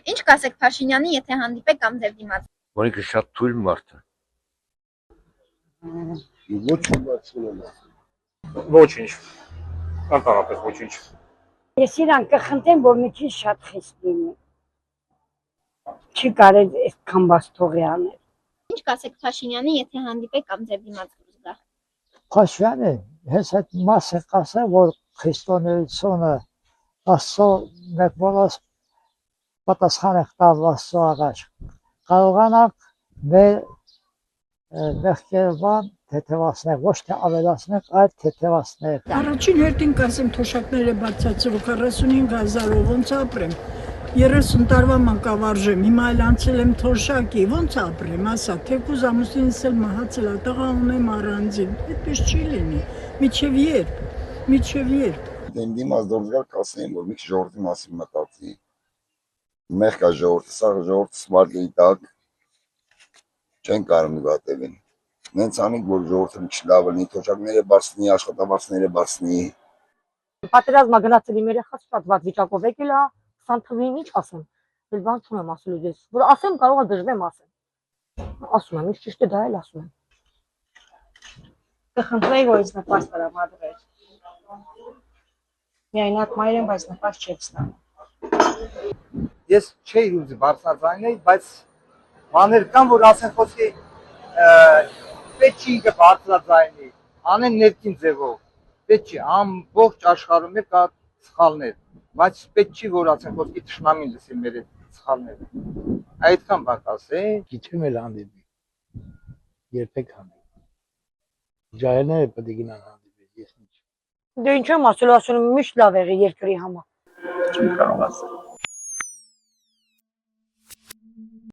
Ինչ կասեք Փաշինյանին, եթե հանդիպեք կամ ձեր դիմաց։ Մոնիկը շատ թույլ մարդ է։ Ոչ բացվում է։ Ոչինչ։ Կանտարապես ոչինչ։ Ես իրան կխնդրեմ, որ մի քիչ շատ խիստ լինի։ Չի կարելի այդքան բաց թողի անել։ Ինչ կասեք Փաշինյանին, եթե հանդիպեք կամ ձեր դիմաց գա։ Փաշյանը հենց այդ մասը կասե, որ քրիստոնեությունը Աստծո մեկ բոլորս պատասխան եք տալ Աստծո առաջ։ Կարողանանք մեր մեղքերվան թեթևացնել, ոչ թե ավելացնել, այլ թեթևացնել։ Առաջին հերթին կասեմ թոշակները բացացրու 45,000-ով ոնց ապրեմ։ 30 տարվա մանկավարժ եմ, հիմա էլ անցել եմ թոշակի, ոնց ապրեմ, ասա, թեկուզ ամուսինս էլ մահացել է, տղա ունեմ առանձին, այդպես չի լինի, միջև երբ։ Դեմ դիմաց դուրս գալ կասեմ, որ մի քիչ ժողովրդի մասին մտածի։ Մեղք է ժողովրդը, սա ժողովրդը սմարտի տակ չեն կարող նկատելին։ Նենց անենք, որ ժողովրդը մի քիչ լավ լինի, թոշակները բարձնի, աշխատավարձները բարձնի։ Պատերազմը գնացել իմ երեխաս շատ վատ վիճակով եկել է, 20 թվին ինչ ասեմ։ Էլ բան չունեմ ասելու դες, որ ասեմ կարող է դժվեմ ասեմ։ Ասում եմ, ինչ ճիշտ է դա էլ ասում եմ։ Կխնդրեի, որ ինձ նպաստ տրամադրեր։ Միայնակ մայր եմ, բայց նպաստ չեք ստանում։ Ես չէի ուզի բարձրաձայնել, բայց բաներ կան, որ ասեն խոսքի պետք չի ինքը բարձրաձայնի, անեն ներքին ձևով, պետք չի, ամբողջ աշխարհում կա սխալներ, բայց պետք չի, որ ասեն խոսքի թշնամին լսի մեր սխալները, այդքան բան կասեն։ Գիտեմ էլ հանդիպի, երբեք հանդիպի։ Ջահելները պետք է գնան հանդիպի, ես ինչ։ Դե ինչ եմ ասելու, ասում եմ միշտ լավ եղի երկրի համար։ Չեմ կարող ասել։